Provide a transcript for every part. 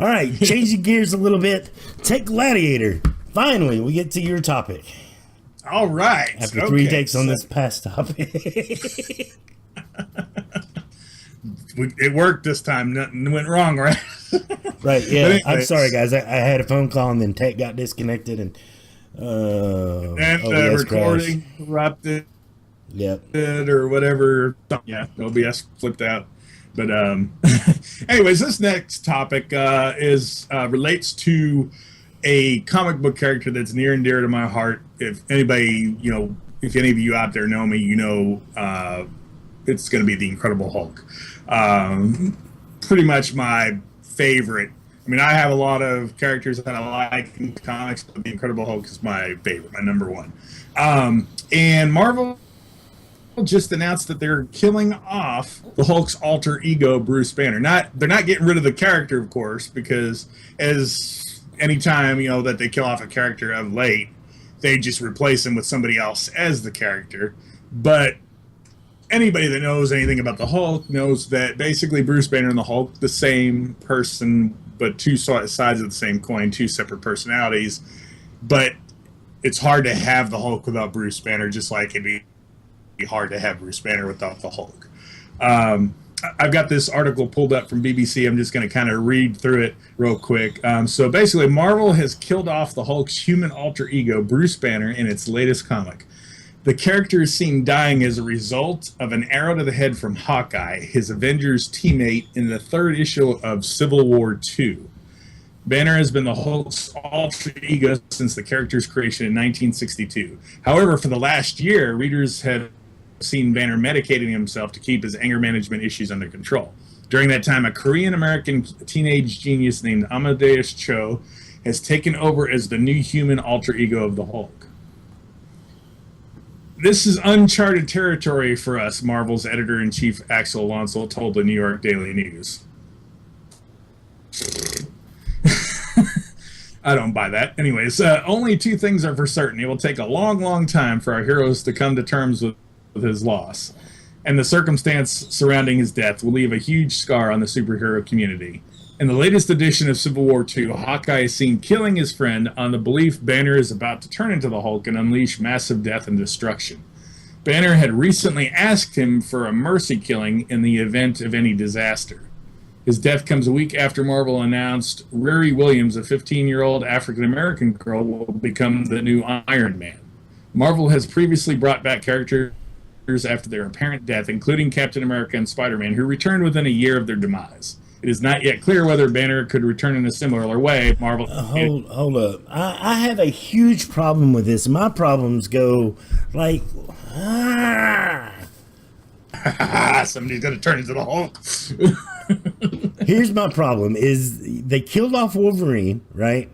All right, changing gears a little bit. Take Gladiator. Finally, we get to your topic. All right. After three takes on this past topic. It worked this time. Nothing went wrong, right? Right, yeah. Anyways, I'm sorry, guys. I had a phone call and then Tech got disconnected and the recording corrupted. Yep. Or whatever. Yeah, OBS flipped out. But anyways, this next topic is relates to a comic book character that's near and dear to my heart. If anybody, if any of you out there know me, it's going to be the Incredible Hulk. Pretty much my favorite. I mean, I have a lot of characters that I like in comics, but the Incredible Hulk is my favorite, my number one. And Marvel just announced that they're killing off the Hulk's alter ego, Bruce Banner. They're not getting rid of the character, of course, because as anytime that they kill off a character of late, they just replace him with somebody else as the character. But anybody that knows anything about the Hulk knows that basically Bruce Banner and the Hulk, the same person, but two sides of the same coin, two separate personalities. But it's hard to have the Hulk without Bruce Banner, just like it'd be hard to have Bruce Banner without the Hulk. I've got this article pulled up from BBC. I'm just going to kind of read through it real quick. So basically, Marvel has killed off the Hulk's human alter ego, Bruce Banner, in its latest comic. The character is seen dying as a result of an arrow to the head from Hawkeye, his Avengers teammate in the third issue of Civil War II. Banner has been the Hulk's alter ego since the character's creation in 1962. However, for the last year, readers have seen Banner medicating himself to keep his anger management issues under control. During that time, a Korean-American teenage genius named Amadeus Cho has taken over as the new human alter ego of the Hulk. This is uncharted territory for us, Marvel's editor-in-chief Axel Lonsel told the New York Daily News. I don't buy that. Anyways, only two things are for certain. It will take a long, long time for our heroes to come to terms with his loss, and the circumstance surrounding his death will leave a huge scar on the superhero community. In the latest edition of Civil War II, Hawkeye is seen killing his friend on the belief Banner is about to turn into the Hulk and unleash massive death and destruction. Banner had recently asked him for a mercy killing in the event of any disaster. His death comes a week after Marvel announced Riri Williams, a 15-year-old African-American girl, will become the new Iron Man. Marvel has previously brought back characters after their apparent death, including Captain America and Spider-Man, who returned within a year of their demise. It is not yet clear whether Banner could return in a similar way. Marvel. Hold up. I have a huge problem with this. My problems go like, somebody's going to turn into the Hulk. Here's my problem: is they killed off Wolverine, right?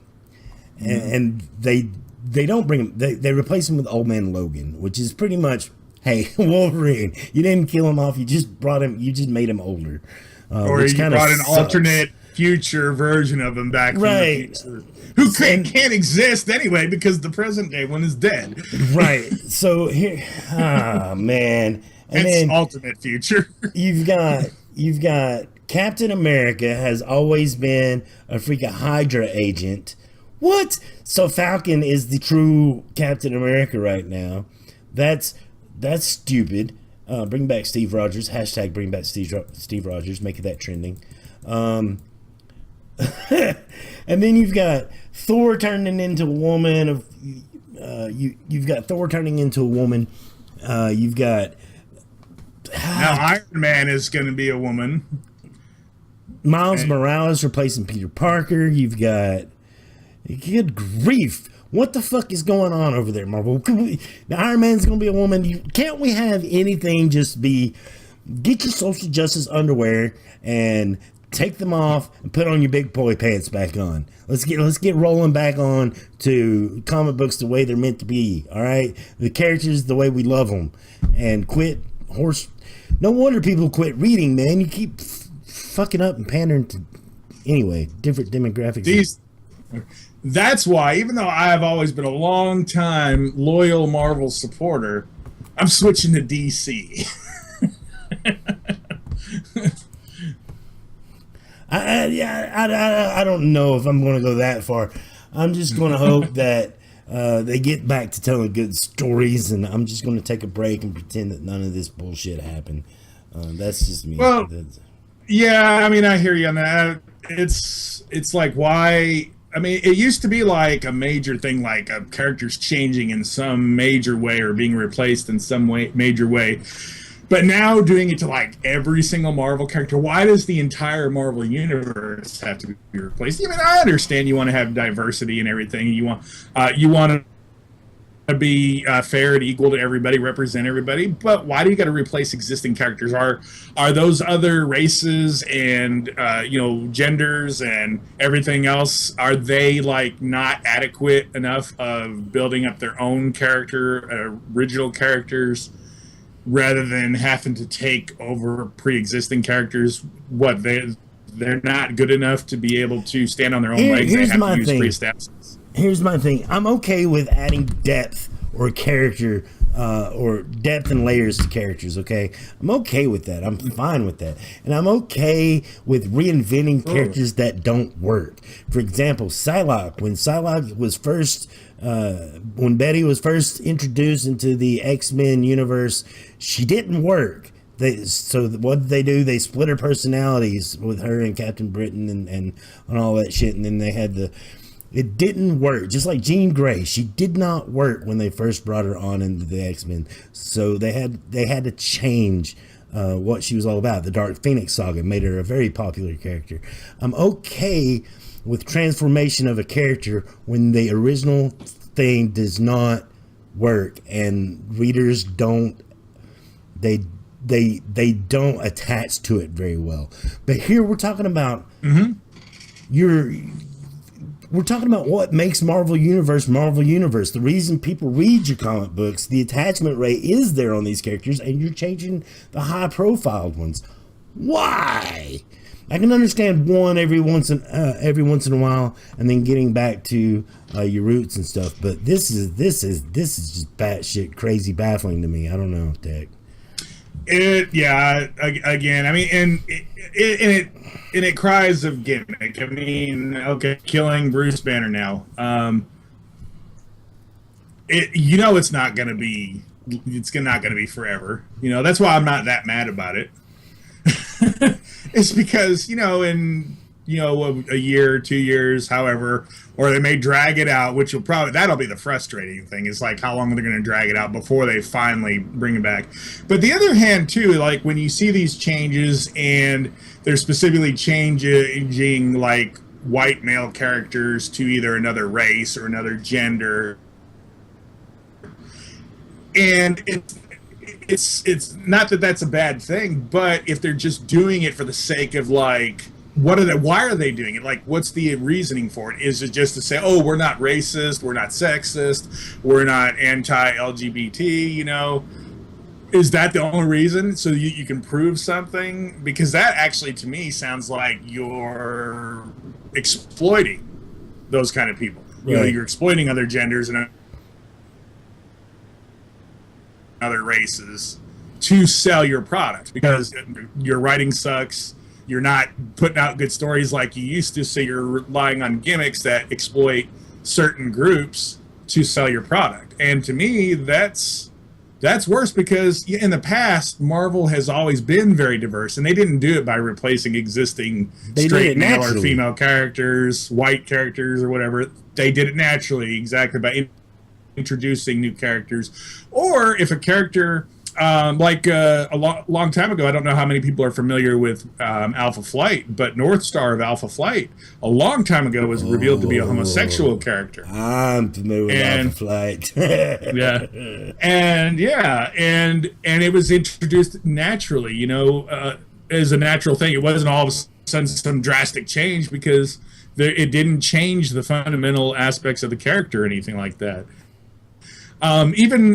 And they don't bring him. They replace him with Old Man Logan, which is pretty much, hey, Wolverine, you didn't kill him off. You just brought him. You just made him older. Or you brought an alternate future version of him back right. From the future, who can't exist anyway because the present day one is dead. Right. So here, man, and it's then alternate future. You've got Captain America has always been a freaking Hydra agent. What? So Falcon is the true Captain America right now. That's stupid. Bring back Steve Rogers. Hashtag bring back Steve Rogers. Make that trending. And then you've got Thor turning into a woman. You've got Thor turning into a woman. You've got now Iron Man is going to be a woman. Miles Morales replacing Peter Parker. You've got, good grief. What the fuck is going on over there, Marvel? The Iron Man's going to be a woman. Can't we have anything just be, get your social justice underwear and take them off and put on your big boy pants back on. Let's get rolling back on to comic books the way they're meant to be, all right? The characters the way we love them. And quit horse. No wonder people quit reading, man. You keep fucking up and pandering to, anyway, different demographics. That's why, even though I have always been a long time loyal Marvel supporter, I'm switching to DC. I don't know if I'm going to go that far. I'm just going to hope that they get back to telling good stories, and I'm just going to take a break and pretend that none of this bullshit happened. That's just me. Well, yeah, I mean, I hear you on that. It's like, why? I mean, it used to be like a major thing, like a character's changing in some major way or being replaced in some way, major way. But now doing it to like every single Marvel character, why does the entire Marvel universe have to be replaced? I mean, I understand you want to have diversity and everything. You want to be fair and equal to everybody, represent everybody. But why do you got to replace existing characters? Are those other races and genders and everything else? Are they like not adequate enough of building up their own character, original characters? Rather than having to take over pre-existing characters, they're not good enough to be able to stand on their own legs. They have to use pre-established. Here's my thing. I'm okay with adding depth or character or depth and layers to characters, okay? I'm okay with that. I'm fine with that. And I'm okay with reinventing characters that don't work. For example, Psylocke. When Psylocke was first... when Betty was first introduced into the X-Men universe, she didn't work. So what did they do? They split her personalities with her and Captain Britain and all that shit. And then they had it didn't work. Just like Jean Grey, she did not work when they first brought her on into the X-Men. So they had to change what she was all about. The Dark Phoenix saga made her a very popular character. I'm okay with transformation of a character when the original thing does not work and readers don't don't attach to it very well. But here we're talking about we're talking about what makes Marvel Universe. The reason people read your comic books, the attachment rate is there on these characters, and you're changing the high profiled ones. Why? I can understand one every once in a while, and then getting back to your roots and stuff. But this is just batshit crazy, baffling to me. I don't know, Tech. Again, I mean, and it cries of gimmick. I mean, okay, killing Bruce Banner now. It's not gonna be. It's not gonna be forever. That's why I'm not that mad about it. It's because in a year, 2 years, however, or they may drag it out, which that'll be the frustrating thing. Is like how long are they going to drag it out before they finally bring it back. But the other hand too, like when you see these changes and they're specifically changing like white male characters to either another race or another gender, and it's not that that's a bad thing, but if they're just doing it for the sake of like, why are they doing it? Like, what's the reasoning for it? Is it just to say, oh, we're not racist, we're not sexist, we're not anti-LGBT, Is that the only reason? So you can prove something? Because that actually, to me, sounds like you're exploiting those kind of people. Right. You're exploiting other genders and other races to sell your product because your writing sucks. You're not putting out good stories like you used to, so you're relying on gimmicks that exploit certain groups to sell your product. And to me, that's worse because in the past, Marvel has always been very diverse, and they didn't do it by replacing existing straight male or female characters, white characters, or whatever. They did it naturally, exactly by introducing new characters. Or if a character a long time ago, I don't know how many people are familiar with Alpha Flight, but North Star of Alpha Flight a long time ago was revealed to be a homosexual character. I'm familiar with Alpha Flight. and it was introduced naturally, as a natural thing. It wasn't all of a sudden some drastic change because it didn't change the fundamental aspects of the character or anything like that. Even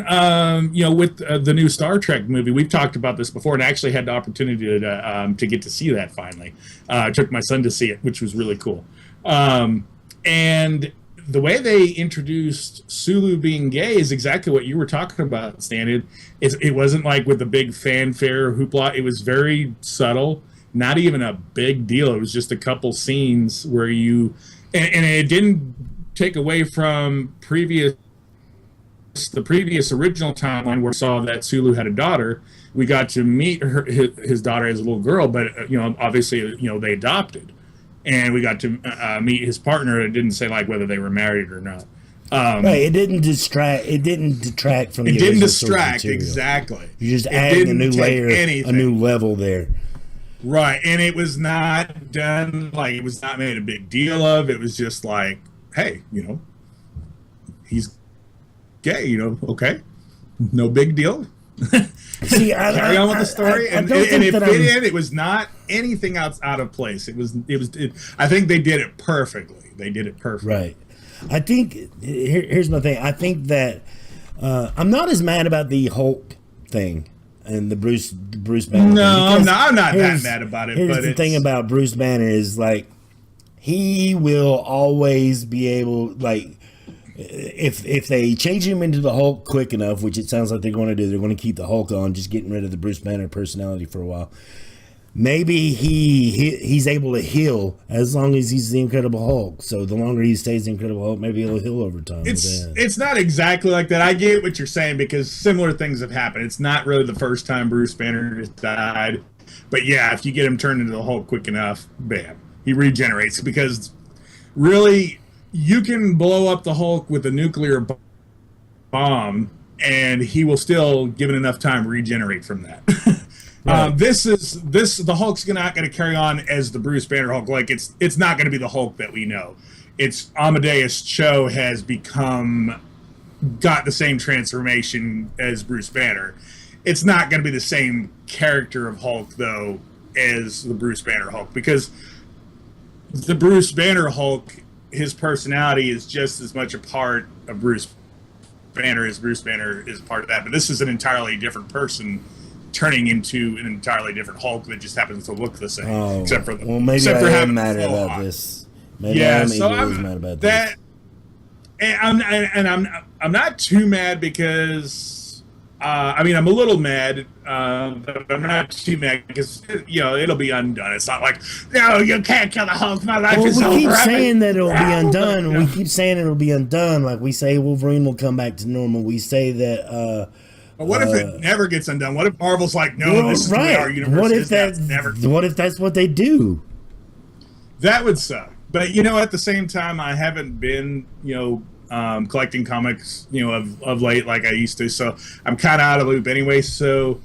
with the new Star Trek movie, we've talked about this before, and I actually had the opportunity to get to see that finally. I took my son to see it, which was really cool. And the way they introduced Sulu being gay is exactly what you were talking about, Stan. It wasn't like with the big fanfare hoopla. It was very subtle. not even a big deal. It was just a couple scenes where and it didn't take away from the previous original timeline where we saw that Sulu had a daughter. We got to meet his daughter as a little girl, but obviously, they adopted, and we got to meet his partner. It didn't say like whether they were married or not. Right, it didn't distract. It didn't detract from the. It didn't original source distract material. Exactly. You're just adding a new layer, anything. a new level there. Right, and it was not done like it was not made a big deal of. It was just like, hey, he's gay, okay, no big deal. See, carry on with the story, and it fit in. It was not anything out of place. I think they did it perfectly. Right. I think here's my thing. I think that I'm not as mad about the Hulk thing and the Bruce Banner. No, I'm not that mad about it. Here's the thing about Bruce Banner is like he will always be able like. If they change him into the Hulk quick enough, which it sounds like they're going to do, they're going to keep the Hulk on, just getting rid of the Bruce Banner personality for a while. Maybe he's able to heal as long as he's the Incredible Hulk. So the longer he stays the Incredible Hulk, maybe he'll heal over time. It's not exactly like that. I get what you're saying because similar things have happened. It's not really the first time Bruce Banner has died, but yeah, if you get him turned into the Hulk quick enough, bam, he regenerates because really. You can blow up the Hulk with a nuclear bomb, and he will still, given enough time, regenerate from that. Right. The Hulk's not going to carry on as the Bruce Banner Hulk. Like it's not going to be the Hulk that we know. It's Amadeus Cho has got the same transformation as Bruce Banner. It's not going to be the same character of Hulk though as the Bruce Banner Hulk because the Bruce Banner Hulk. His personality is just as much a part of Bruce Banner as Bruce Banner is a part of that. But this is an entirely different person turning into an entirely different Hulk that just happens to look the same. Except for maybe I am mad about this. Maybe I'm mad about that. And I'm not too mad because I'm a little mad, but I'm not too mad because it'll be undone. It's not like no, you can't kill the Hulk. My life is over. We keep saying that it'll be undone. We keep saying it'll be undone. Like we say, Wolverine will come back to normal. We say that. But what if it never gets undone? What if Marvel's like, no, this is the way our universe What if that's what they do? That would suck. But at the same time, I haven't been collecting comics, of late like I used to. So I'm kind of out of the loop anyway. So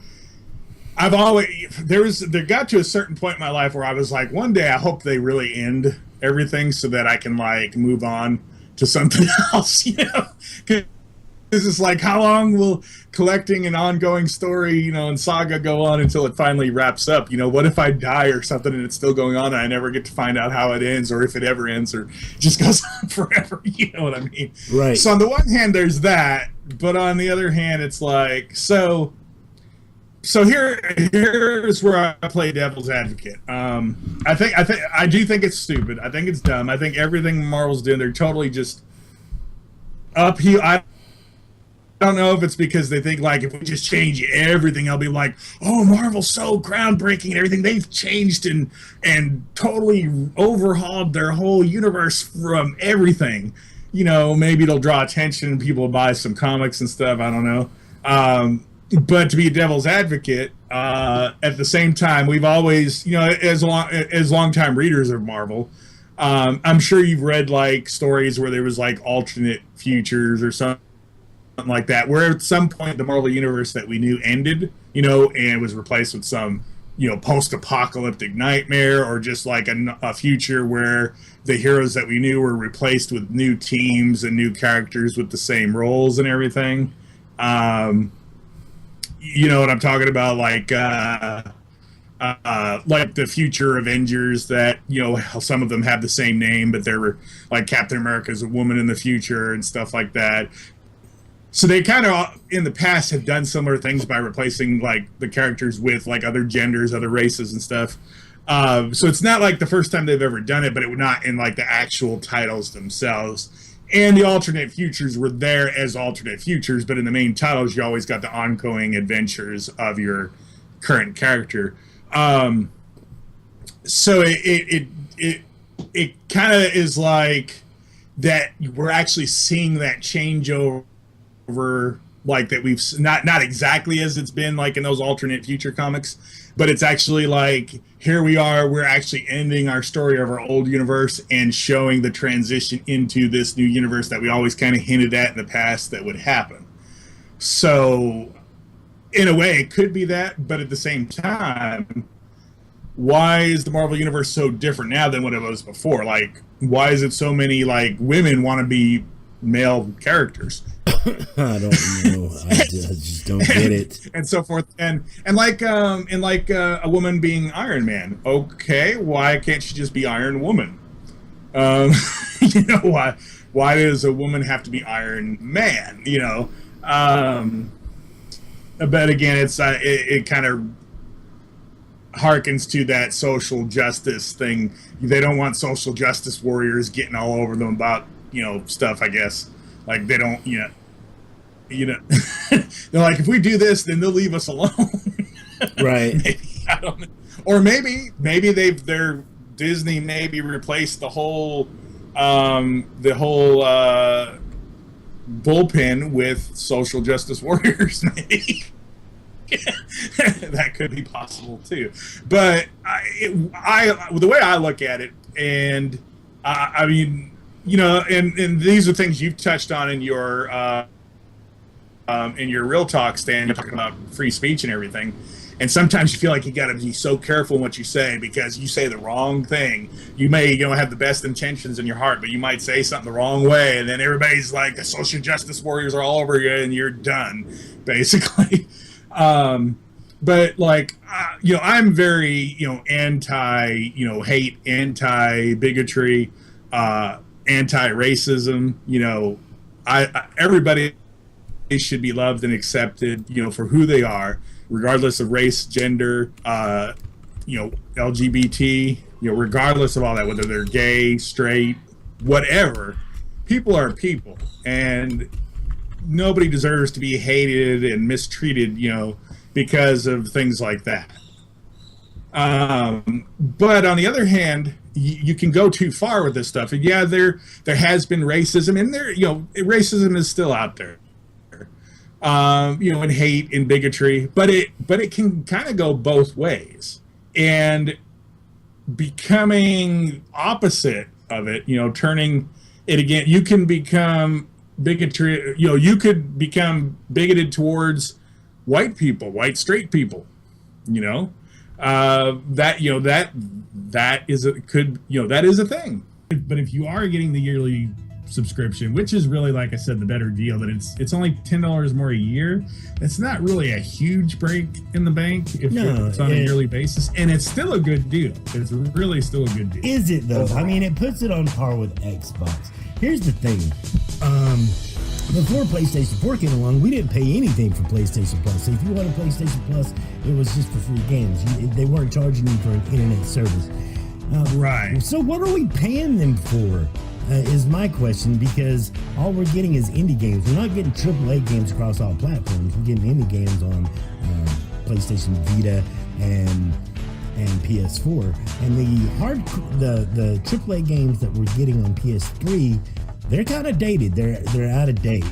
I've always there got to a certain point in my life where I was like, one day I hope they really end everything so that I can like move on to something else. Because it's like, how long will collecting an ongoing story, and saga go on until it finally wraps up? What if I die or something and it's still going on and I never get to find out how it ends or if it ever ends or just goes on forever? You know what I mean? Right. So on the one hand, there's that, but on the other hand, it's like, so here's where I play devil's advocate. I do think it's stupid. I think it's dumb. I think everything Marvel's doing, they're totally just upheaval. I don't know if it's because they think like if we just change everything, I'll be like, oh, Marvel's so groundbreaking and everything. They've changed and totally overhauled their whole universe from everything. Maybe it'll draw attention and people will buy some comics and stuff. I don't know. But to be a devil's advocate, at the same time, we've always, as longtime readers of Marvel, I'm sure you've read like stories where there was like alternate futures or something like that, where at some point the Marvel universe that we knew ended, and was replaced with some, post-apocalyptic nightmare, or just like a future where the heroes that we knew were replaced with new teams and new characters with the same roles and everything. You know what I'm talking about? Like the future Avengers that, some of them have the same name, but they're like Captain America's a woman in the future and stuff like that. So they kind of, in the past, have done similar things by replacing like the characters with like other genders, other races and stuff. So it's not like the first time they've ever done it, but it would not in like the actual titles themselves. And the alternate futures were there as alternate futures, but in the main titles, you always got the ongoing adventures of your current character. so it kind of is like that we're actually seeing that change over, like that we've not exactly as it's been like in those alternate future comics, but it's actually like here we are, we're actually ending our story of our old universe and showing the transition into this new universe that we always kind of hinted at in the past that would happen. So in a way it could be that, but at the same time, why is the Marvel universe so different now than what it was before? Like, why is it so many like women want to be male characters? I don't know. I just don't get it. And so forth. And like a woman being Iron Man. Okay, why can't she just be Iron Woman? You know, why does a woman have to be Iron Man? You know, but again, it kind of harkens to that social justice thing. They don't want social justice warriors getting all over them about, you know, stuff, I guess. Like they don't, you know, they're like, if we do this, then they'll leave us alone. Right. Maybe, I don't know. Or maybe they're Disney maybe replaced the whole bullpen with social justice warriors, maybe. That could be possible too, but the way I look at it, and I mean, you know, and these are things you've touched on in your real talk, Stan. You're talking about free speech and everything, and sometimes you feel like you got to be so careful in what you say because you say the wrong thing. You may, you know, have the best intentions in your heart, but you might say something the wrong way, and then everybody's like, the social justice warriors are all over you, and you're done, basically. But like, you know, I'm very, you know, anti, you know, hate, anti bigotry, anti-racism. You know, everybody should be loved and accepted, you know, for who they are, regardless of race, gender, you know, LGBT, you know, regardless of all that, whether they're gay, straight, whatever. People are people, and nobody deserves to be hated and mistreated, you know, because of things like that. But on the other hand, you can go too far with this stuff. And yeah, there has been racism, and there, you know, racism is still out there. You know, and hate and bigotry, but it can kind of go both ways. And becoming opposite of it, you know, turning it again, you can become bigotry, you know, you could become bigoted towards white people, white straight people, you know, that, you know, that is a thing. But if you are getting the yearly subscription, which is really, like I said, the better deal, that it's only $10 more a year, it's not really a huge break in the bank if it's on a yearly basis, and it's still a good deal. It's really still a good deal. Is it though? I mean, it puts it on par with Xbox. Here's the thing. Before PlayStation 4 came along, we didn't pay anything for PlayStation Plus. So if you wanted PlayStation Plus, it was just for free games. They weren't charging you for an internet service. Right. So what are we paying them for? Is my question, because all we're getting is indie games. We're not getting AAA games across all platforms. We're getting indie games on PlayStation Vita and PS4. And the AAA games that we're getting on PS3, they're kind of dated. They're out of date.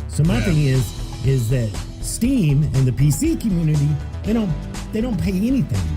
So my thing is that Steam and the PC community, they don't pay anything.